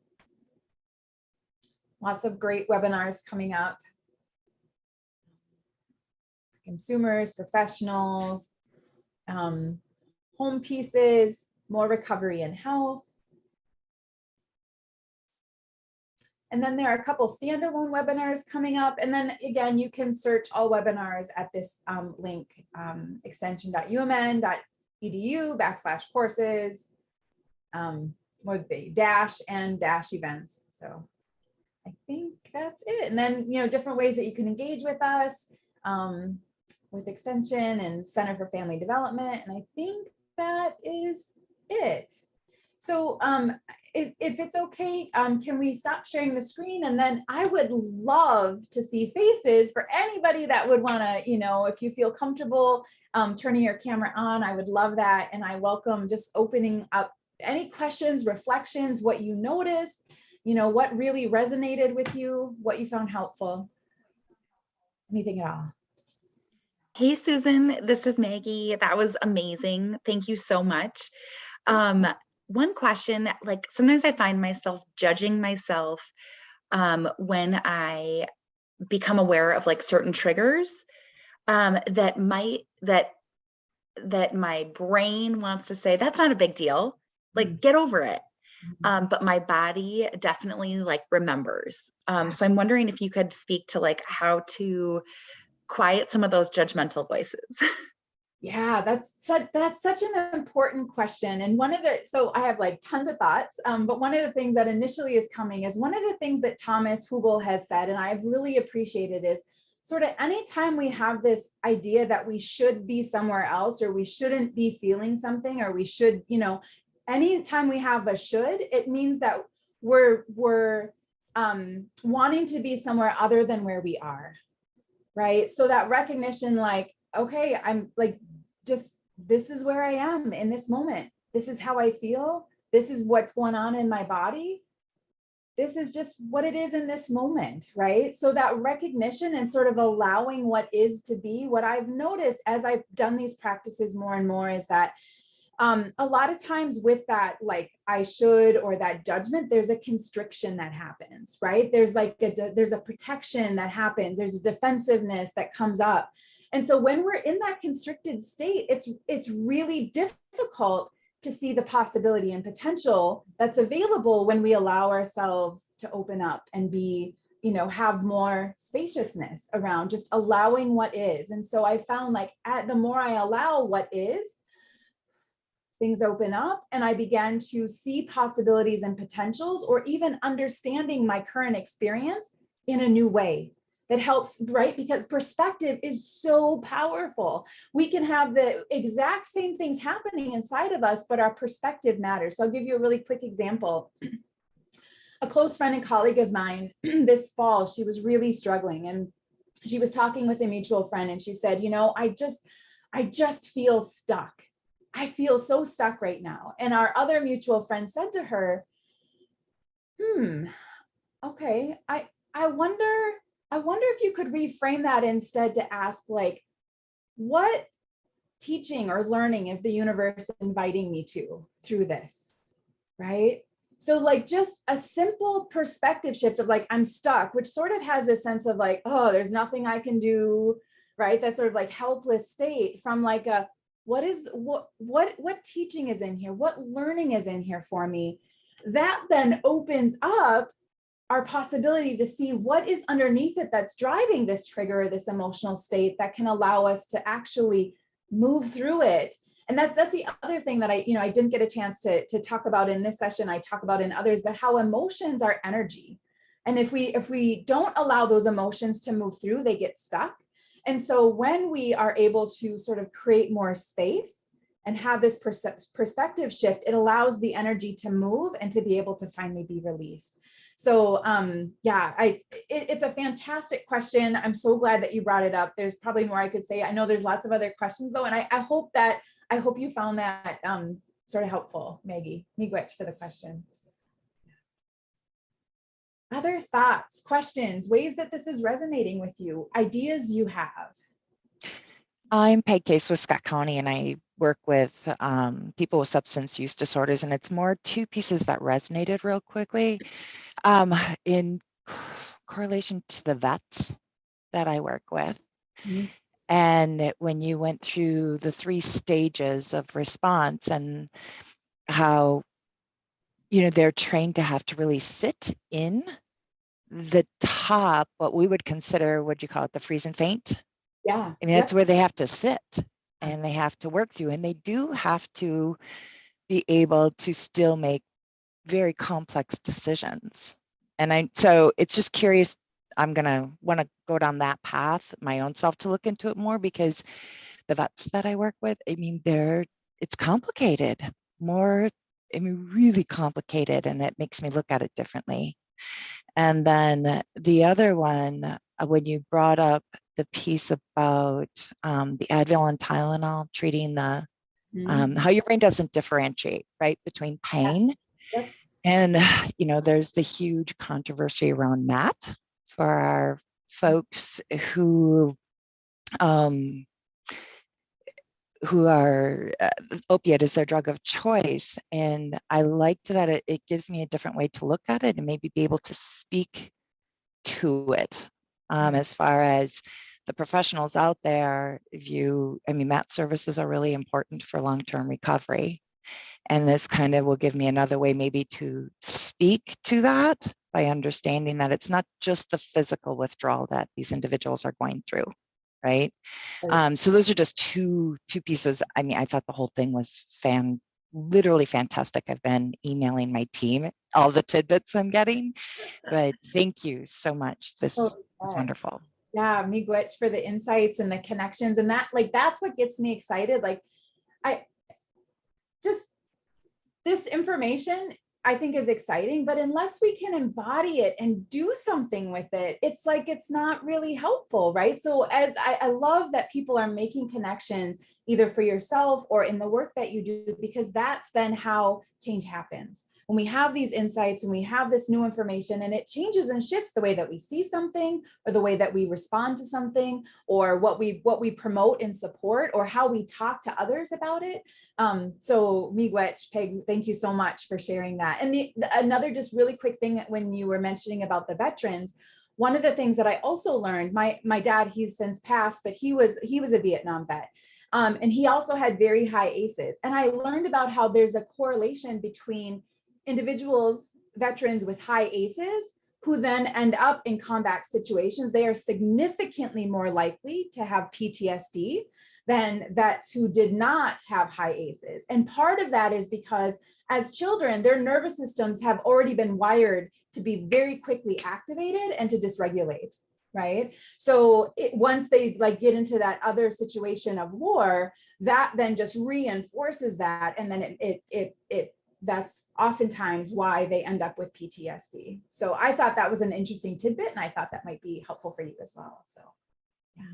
Speaker 1: Lots of great webinars coming up. Consumers, professionals, home pieces, more recovery and health. And then there are a couple standalone webinars coming up. And then again, you can search all webinars at this link, extension.umn.edu/courses, with the dash and dash events. So I think that's it. And then, different ways that you can engage with us with Extension and Center for Family Development. And I think that is it. So if it's okay, can we stop sharing the screen? And then I would love to see faces for anybody that would want to, if you feel comfortable turning your camera on, I would love that. And I welcome just opening up any questions, reflections, what you noticed, what really resonated with you, what you found helpful, anything at all.
Speaker 3: Hey, Susan, this is Maggie. That was amazing. Thank you so much. One question, like sometimes I find myself judging myself when I become aware of like certain triggers that my brain wants to say, that's not a big deal. Like, get over it. But my body definitely like remembers. So I'm wondering if you could speak to like how to quiet some of those judgmental voices.
Speaker 1: Yeah, that's such an important question. And so I have like tons of thoughts, but one of the things that initially is coming is one of the things that Thomas Hübl has said, and I've really appreciated, is sort of anytime we have this idea that we should be somewhere else, or we shouldn't be feeling something, or we should, anytime we have a should, it means that we're wanting to be somewhere other than where we are, right? So that recognition, like, okay, I'm like, just, this is where I am in this moment. This is how I feel. This is what's going on in my body. This is just what it is in this moment, right? So that recognition and sort of allowing what is to be, what I've noticed as I've done these practices more and more is that a lot of times with that, like I should, or that judgment, there's a constriction that happens, right? There's like there's a protection that happens. There's a defensiveness that comes up. And so when we're in that constricted state, it's really difficult to see the possibility and potential that's available when we allow ourselves to open up and be, have more spaciousness around just allowing what is. And so I found like the more I allow what is, things open up and I began to see possibilities and potentials, or even understanding my current experience in a new way that helps, right? Because perspective is so powerful. We can have the exact same things happening inside of us, but our perspective matters. So I'll give you a really quick example. A close friend and colleague of mine this fall, she was really struggling, and she was talking with a mutual friend, and she said, I just feel stuck. I feel so stuck right now. And our other mutual friend said to her, okay, I wonder if you could reframe that instead to ask, like, what teaching or learning is the universe inviting me to through this, right? So like just a simple perspective shift of like, I'm stuck, which sort of has a sense of like, oh, there's nothing I can do, right? That sort of like helpless state, from like a, what teaching is in here? What learning is in here for me? That then opens up our possibility to see what is underneath it that's driving this trigger or this emotional state that can allow us to actually move through it. And that's the other thing that I didn't get a chance to talk about in this session. I talk about in others, but how emotions are energy. And if we don't allow those emotions to move through, they get stuck. And so when we are able to sort of create more space and have this perspective shift, it allows the energy to move and to be able to finally be released. So yeah, it's a fantastic question. I'm so glad that you brought it up. There's probably more I could say. I know there's lots of other questions though, and I hope you found that sort of helpful, Maggie. Miigwech, for the question. Other thoughts, questions, ways that this is resonating with you, ideas you have?
Speaker 4: I'm Peg Case with Scott County, and I work with people with substance use disorders, and it's more two pieces that resonated real quickly in correlation to the vets that I work with.
Speaker 1: Mhm.
Speaker 4: And when you went through the 3 stages of response and how, they're trained to have to really sit in the top, what we would consider, what do you call it, the freeze and faint?
Speaker 1: Yeah.
Speaker 4: I mean, that's where they have to sit and they have to work through, and they do have to be able to still make very complex decisions. And so it's just curious, I'm gonna want to go down that path my own self to look into it more, because the vets that I work with, I mean, it's complicated, really complicated, and it makes me look at it differently. And then the other one, when you brought up the piece about the Advil and Tylenol treating the how your brain doesn't differentiate, right, between pain.
Speaker 1: Yep.
Speaker 4: And there's the huge controversy around that for our folks who are opiate is their drug of choice. And I liked that it gives me a different way to look at it and maybe be able to speak to it. As far as the professionals out there MAT services are really important for long-term recovery. And this kind of will give me another way maybe to speak to that by understanding that it's not just the physical withdrawal that these individuals are going through, right? So those are just two pieces. I mean, I thought the whole thing was literally fantastic. I've been emailing my team all the tidbits I'm getting, but thank you so much. This is wonderful.
Speaker 1: Yeah, Miigwech, for the insights and the connections, and that's what gets me excited. Like, this information I think is exciting, but unless we can embody it and do something with it, it's like it's not really helpful, right? So as I love that people are making connections either for yourself or in the work that you do, because that's then how change happens. When we have these insights, when we have this new information, and it changes and shifts the way that we see something, or the way that we respond to something, or what we promote and support, or how we talk to others about it. So Miigwech, Peg, thank you so much for sharing that. And another just really quick thing, when you were mentioning about the veterans, one of the things that I also learned, my dad, he's since passed, but he was a Vietnam vet. And he also had very high ACEs. And I learned about how there's a correlation between individuals, veterans with high ACEs, who then end up in combat situations. They are significantly more likely to have PTSD than vets who did not have high ACEs. And part of that is because as children, their nervous systems have already been wired to be very quickly activated and to dysregulate, right? So once they get into that other situation of war, that then just reinforces that. And then that's oftentimes why they end up with PTSD. So I thought that was an interesting tidbit, and I thought that might be helpful for you as well. So, yeah.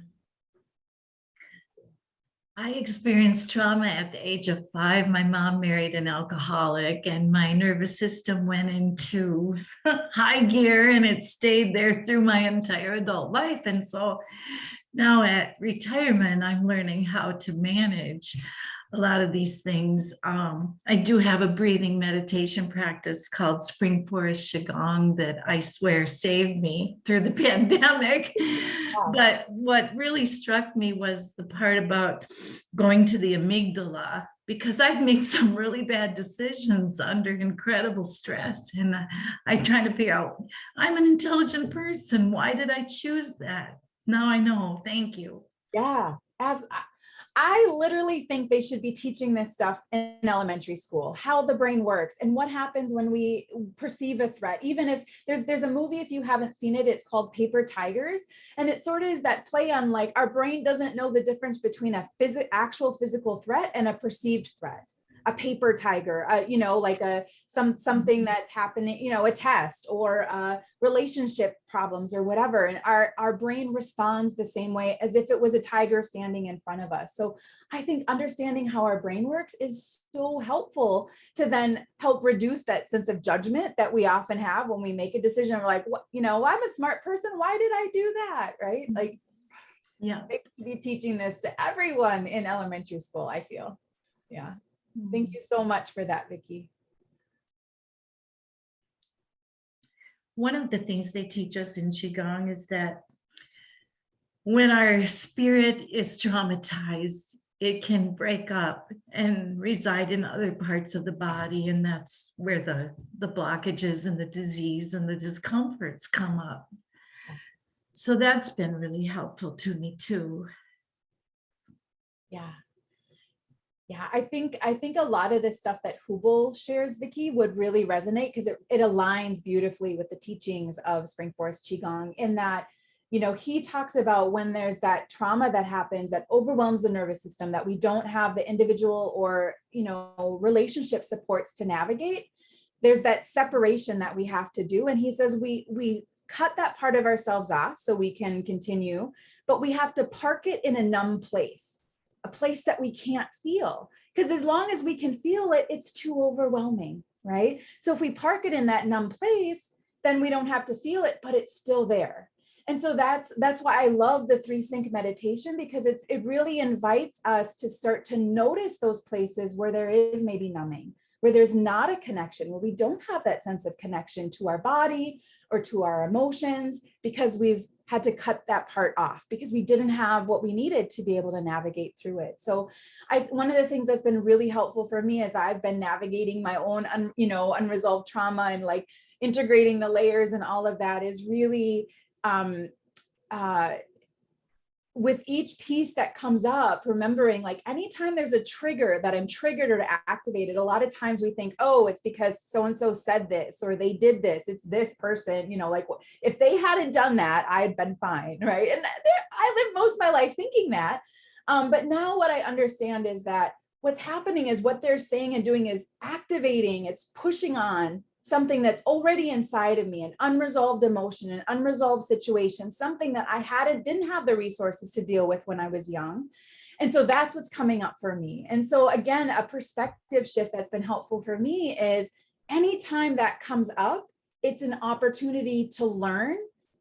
Speaker 5: I experienced trauma at the age of 5. My mom married an alcoholic, and my nervous system went into high gear, and it stayed there through my entire adult life. And so now at retirement, I'm learning how to manage a lot of these things. I do have a breathing meditation practice called Spring Forest Qigong that I swear saved me through the pandemic. Wow. But what really struck me was the part about going to the amygdala, because I've made some really bad decisions under incredible stress. And I'm trying to figure out, I'm an intelligent person. Why did I choose that? Now I know. Thank you.
Speaker 1: Yeah, absolutely. I literally think they should be teaching this stuff in elementary school, how the brain works and what happens when we perceive a threat. Even if there's a movie, if you haven't seen it, it's called Paper Tigers. And it sort of is that play on our brain doesn't know the difference between a actual physical threat and a perceived threat. a paper tiger, like something that's happening, a test or relationship problems or whatever. And our brain responds the same way as if it was a tiger standing in front of us. So I think understanding how our brain works is so helpful to then help reduce that sense of judgment that we often have when we make a decision. We're like, what, I'm a smart person. Why did I do that? Right? Like,
Speaker 5: Yeah.
Speaker 1: they should be teaching this to everyone in elementary school, I feel. Yeah. Thank you so much for that, Vicki.
Speaker 5: One of the things they teach us in Qigong is that when our spirit is traumatized, it can break up and reside in other parts of the body. And that's where the blockages and the disease and the discomforts come up. So that's been really helpful to me too.
Speaker 1: Yeah. Yeah, I think a lot of the stuff that Hubel shares, Vicki, would really resonate because it aligns beautifully with the teachings of Spring Forest Qigong in that, he talks about when there's that trauma that happens that overwhelms the nervous system, that we don't have the individual or, relationship supports to navigate. There's that separation that we have to do. And he says we cut that part of ourselves off so we can continue, but we have to park it in a numb place, a place that we can't feel. Because as long as we can feel it, it's too overwhelming, right? So if we park it in that numb place, then we don't have to feel it, but it's still there. And so that's why I love the 3-sync meditation, because it really invites us to start to notice those places where there is maybe numbing, where there's not a connection, where we don't have that sense of connection to our body or to our emotions, because we've had to cut that part off because we didn't have what we needed to be able to navigate through it. So one of the things that's been really helpful for me as I've been navigating my own, unresolved trauma and like integrating the layers and all of that is really, with each piece that comes up, remembering like anytime there's a trigger that I'm triggered or activated, a lot of times we think, oh, it's because so-and-so said this or they did this, it's this person, like if they hadn't done that, I'd been fine, right? And I lived most of my life thinking that. But now what I understand is that what's happening is what they're saying and doing is activating, it's pushing on something that's already inside of me, an unresolved emotion, an unresolved situation, something that I didn't have the resources to deal with when I was young. And so that's what's coming up for me. And so again, a perspective shift that's been helpful for me is anytime that comes up, it's an opportunity to learn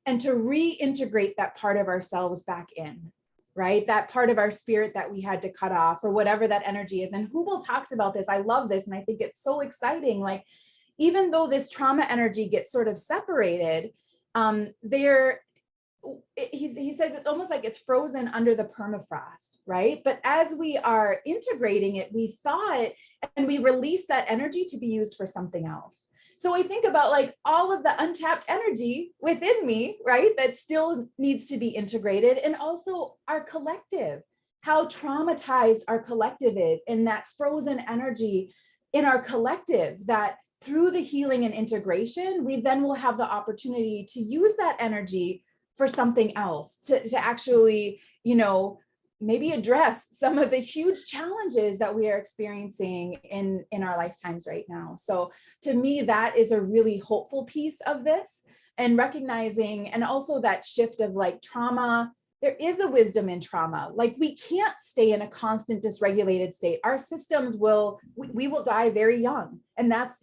Speaker 1: and to reintegrate that part of ourselves back in, right? That part of our spirit that we had to cut off or whatever that energy is. And Hubel talks about this. I love this. And I think it's so exciting. Like, even though this trauma energy gets sort of separated, he says it's almost like it's frozen under the permafrost, right? But as we are integrating it, we thaw it and we release that energy to be used for something else. So I think about like all of the untapped energy within me, right? That still needs to be integrated, and also our collective, how traumatized our collective is, and that frozen energy in our collective that through the healing and integration, we then will have the opportunity to use that energy for something else, to actually, maybe address some of the huge challenges that we are experiencing in our lifetimes right now. So to me, that is a really hopeful piece of this, and recognizing, and also that shift of like trauma. There is a wisdom in trauma. Like we can't stay in a constant dysregulated state. Our systems we will die very young. And that's,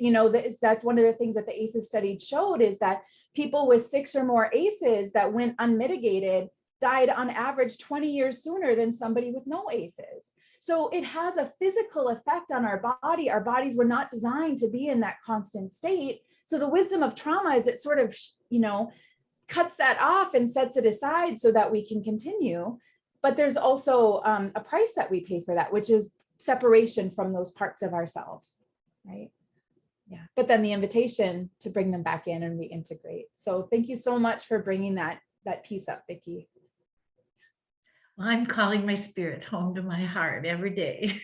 Speaker 1: that's one of the things that the ACEs study showed, is that people with 6 or more ACEs that went unmitigated died on average 20 years sooner than somebody with no ACEs. So it has a physical effect on our body. Our bodies were not designed to be in that constant state. So the wisdom of trauma is it sort of, cuts that off and sets it aside so that we can continue. But there's also a price that we pay for that, which is separation from those parts of ourselves, right? Yeah, but then the invitation to bring them back in and reintegrate. So thank you so much for bringing that piece up, Vicki.
Speaker 5: I'm calling my spirit home to my heart every day.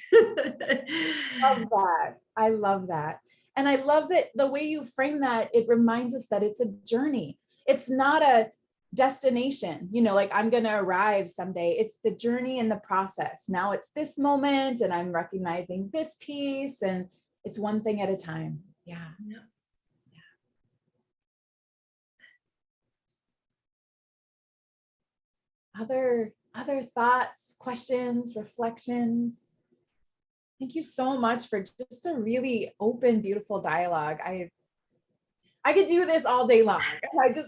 Speaker 1: Love that. I love that. And I love that the way you frame that, it reminds us that it's a journey. It's not a destination, like I'm going to arrive someday. It's the journey and the process. Now it's this moment and I'm recognizing this piece, and it's one thing at a time. Yeah.
Speaker 5: Yeah.
Speaker 1: Other thoughts, questions, reflections? Thank you so much for just a really open, beautiful dialogue. I could do this all day long.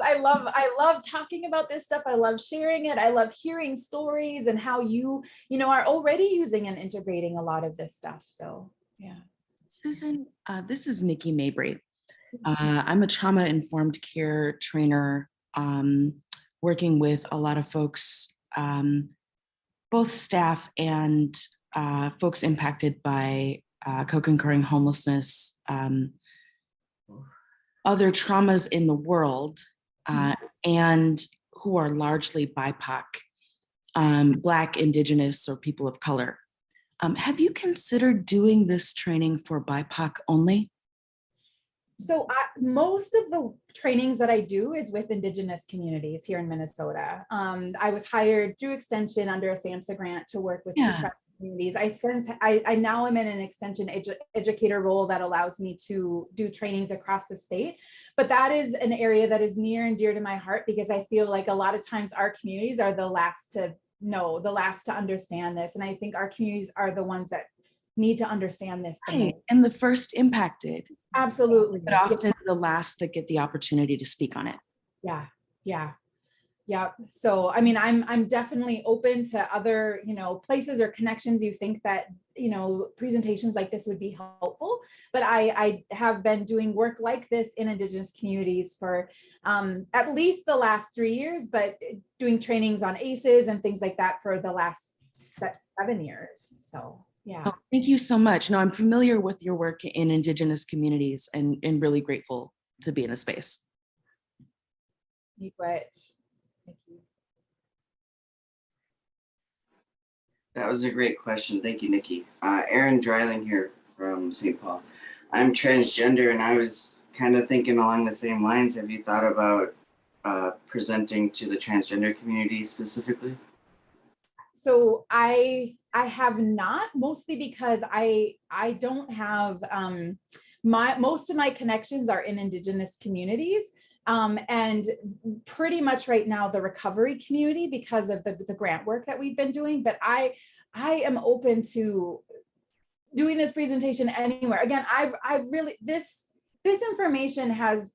Speaker 1: I love talking about this stuff. I love sharing it. I love hearing stories and how you are already using and integrating a lot of this stuff. So yeah.
Speaker 6: Susan, this is Nikki Mabry. I'm a trauma-informed care trainer, working with a lot of folks, both staff and folks impacted by co-concurring homelessness, other traumas in the world, and who are largely BIPOC, Black, Indigenous, or people of color. Have you considered doing this training for BIPOC only?
Speaker 1: So most of the trainings that I do is with Indigenous communities here in Minnesota. I was hired through Extension under a SAMHSA grant to work with tribal communities. I now am in an Extension educator role that allows me to do trainings across the state. But that is an area that is near and dear to my heart, because I feel like a lot of times our communities are the last to know, the last to understand this. And I think our communities are the ones that need to understand this.
Speaker 6: Right. And the first impacted.
Speaker 1: Absolutely.
Speaker 6: But often the last that get the opportunity to speak on it.
Speaker 1: Yeah. So, I mean, I'm definitely open to other, places or connections you think that, presentations like this would be helpful. But I have been doing work like this in Indigenous communities for at least the last 3 years, but doing trainings on ACEs and things like that for the last 7 years. So, yeah.
Speaker 6: Oh, thank you so much. No, I'm familiar with your work in Indigenous communities and really grateful to be in the space.
Speaker 1: Thank you.
Speaker 7: That was a great question. Thank you, Nikki. Aaron Dreiling here from St. Paul. I'm transgender, and I was kind of thinking along the same lines. Have you thought about presenting to the transgender community specifically?
Speaker 1: So I have not, mostly because I don't have most of my connections are in Indigenous communities. And pretty much right now the recovery community, because of the grant work that we've been doing. But I am open to doing this presentation anywhere. Again, I really, this information has,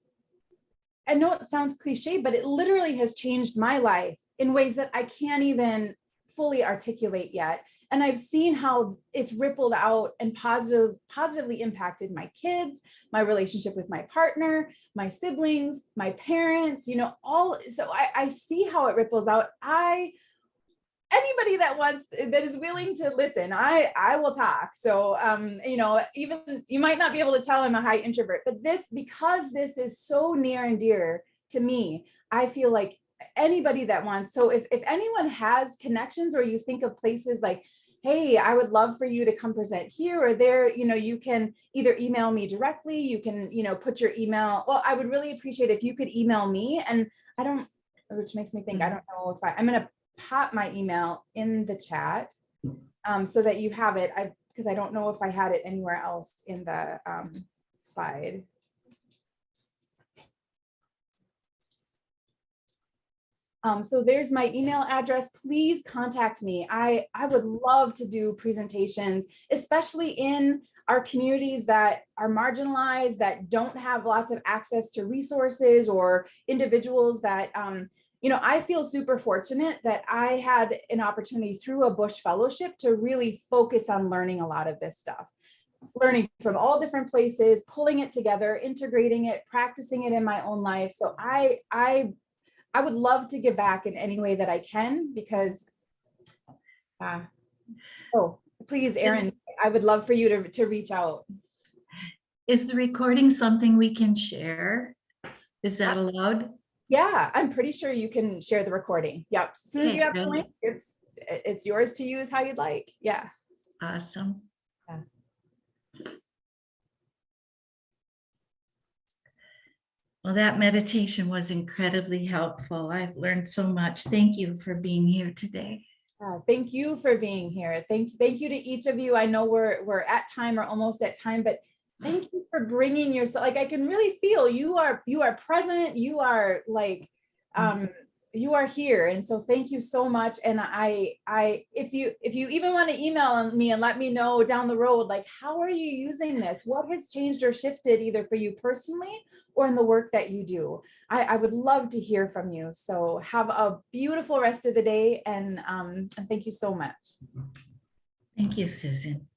Speaker 1: I know it sounds cliche, but it literally has changed my life in ways that I can't even fully articulate yet. And I've seen how it's rippled out and positively impacted my kids, my relationship with my partner, my siblings, my parents, so I see how it ripples out. Anybody that is willing to listen, I will talk. So, even you might not be able to tell I'm a high introvert, but because this is so near and dear to me, I feel like anybody that wants. So if anyone has connections, or you think of places like, hey, I would love for you to come present here or there, you can either email me directly, you can, put your email. Well, I would really appreciate if you could email me, and which makes me think, I don't know if I'm going to pop my email in the chat so that you have it. Because I don't know if I had it anywhere else in the slide. So there's my email address. Please contact me. I would love to do presentations, especially in our communities that are marginalized, that don't have lots of access to resources, or individuals that, I feel super fortunate that I had an opportunity through a Bush Fellowship to really focus on learning a lot of this stuff. Learning from all different places, pulling it together, integrating it, practicing it in my own life. So I would love to give back in any way that I can, because, please, Erin, I would love for you to reach out.
Speaker 5: Is the recording something we can share? Is that allowed?
Speaker 1: Yeah, I'm pretty sure you can share the recording. Yep. As soon as you have the link, it's yours to use how you'd like. Yeah.
Speaker 5: Awesome. Well, that meditation was incredibly helpful. I've learned so much. Thank you for being here today.
Speaker 1: Thank you for being here. Thank you to each of you. I know we're at time or almost at time, but thank you for bringing yourself. Like I can really feel you are present. You are like you are here, and so thank you so much. And if you even want to email me and let me know down the road, like how are you using this? What has changed or shifted either for you personally or in the work that you do? I would love to hear from you. So have a beautiful rest of the day, and thank you so much.
Speaker 5: Thank you, Susan.